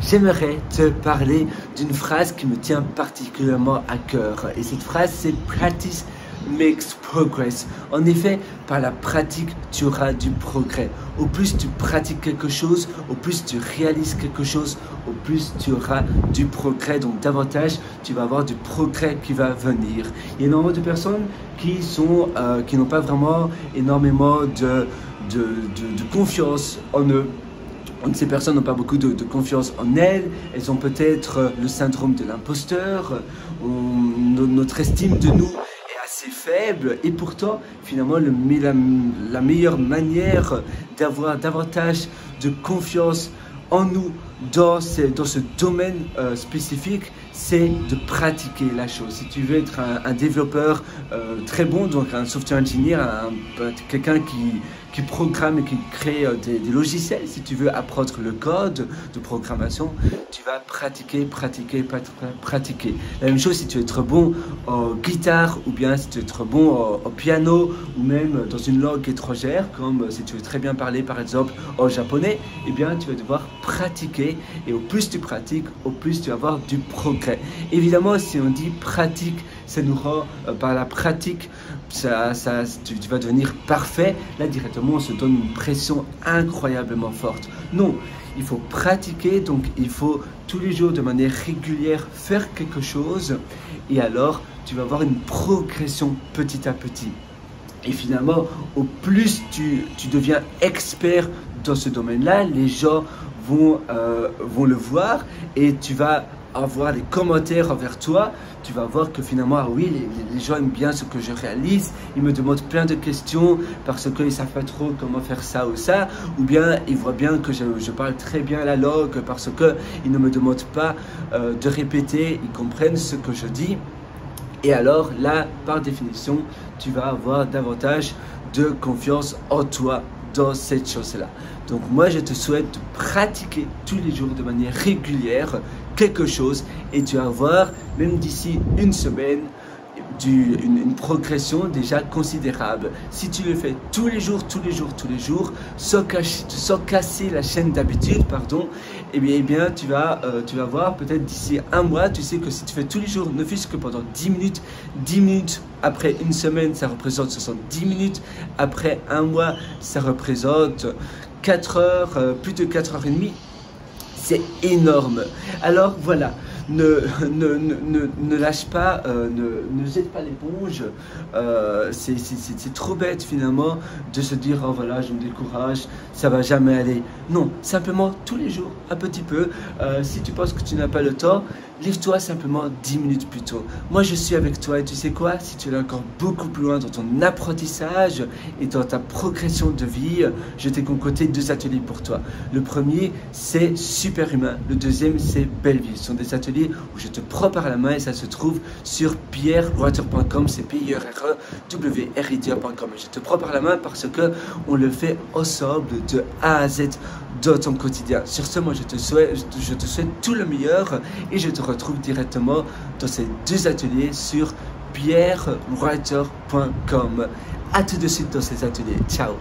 j'aimerais te parler d'une phrase qui me tient particulièrement à cœur. Et cette phrase, c'est Practice makes progress. En effet, par la pratique, tu auras du progrès. Au plus tu pratiques quelque chose, au plus tu réalises quelque chose, au plus tu auras du progrès. Donc davantage, tu vas avoir du progrès qui va venir. Il y a énormément de personnes qui n'ont pas vraiment énormément de confiance en eux. Ces personnes n'ont pas beaucoup de confiance en elles. Elles ont peut-être le syndrome de l'imposteur. Notre estime de nous est assez faible. Et pourtant, finalement, la meilleure manière d'avoir davantage de confiance en nous dans ce domaine spécifique, c'est de pratiquer la chose. Si tu veux être un développeur très bon, donc un software engineer, quelqu'un qui programme et qui crée des logiciels, si tu veux apprendre le code de programmation, tu vas pratiquer. La même chose si tu veux être bon en guitare, ou bien si tu veux être bon au piano, ou même dans une langue étrangère, comme si tu veux très bien parler par exemple en japonais, eh bien tu vas devoir pratiquer, et au plus tu pratiques, au plus tu vas avoir du progrès. Évidemment, si on dit pratique, ça nous rend, par la pratique, tu vas devenir parfait. Là, directement, on se donne une pression incroyablement forte. Non, il faut pratiquer, donc il faut tous les jours, de manière régulière, faire quelque chose. Et alors, tu vas avoir une progression petit à petit. Et finalement, au plus tu deviens expert dans ce domaine-là, les gens vont le voir, et tu vas avoir des commentaires envers toi. Tu vas voir que finalement, ah oui, les gens aiment bien ce que je réalise, ils me demandent plein de questions parce qu'ils ne savent pas trop comment faire ça ou ça, ou bien ils voient bien que je parle très bien la langue parce qu'ils ne me demandent pas de répéter, ils comprennent ce que je dis. Et alors là, par définition, tu vas avoir davantage de confiance en toi dans cette chose-là. Donc moi, je te souhaite de pratiquer tous les jours de manière régulière quelque chose, et tu vas voir, même d'ici une semaine, une progression déjà considérable. Si tu le fais tous les jours, sans casser la chaîne d'habitude, pardon, eh bien tu vas voir, peut-être d'ici un mois, tu sais que si tu fais tous les jours, ne fût-ce que pendant 10 minutes, après une semaine, ça représente 70 minutes, après un mois, ça représente 4 heures, plus de 4 heures et demie. C'est énorme. Alors voilà, ne lâche pas, ne jette pas l'éponge. C'est trop bête finalement de se dire oh voilà, je me décourage, ça va jamais aller. Non, simplement tous les jours, un petit peu. Si tu penses que tu n'as pas le temps, lève-toi simplement 10 minutes plus tôt. Moi je suis avec toi, et tu sais quoi, si tu es encore beaucoup plus loin dans ton apprentissage et dans ta progression de vie, je t'ai concocté 2 ateliers pour toi. Le premier, c'est Super Humain. Le deuxième, c'est Belle Vie. Ce sont des ateliers où je te prends par la main, et ça se trouve sur pierrewriter.com, c'est pierrewriter.com. Je te prends par la main parce que on le fait ensemble de A à Z dans ton quotidien. Sur ce, moi je te souhaite tout le meilleur, et je te retrouve directement dans ces 2 ateliers sur pierrewriter.com. À tout de suite dans ces ateliers. Ciao.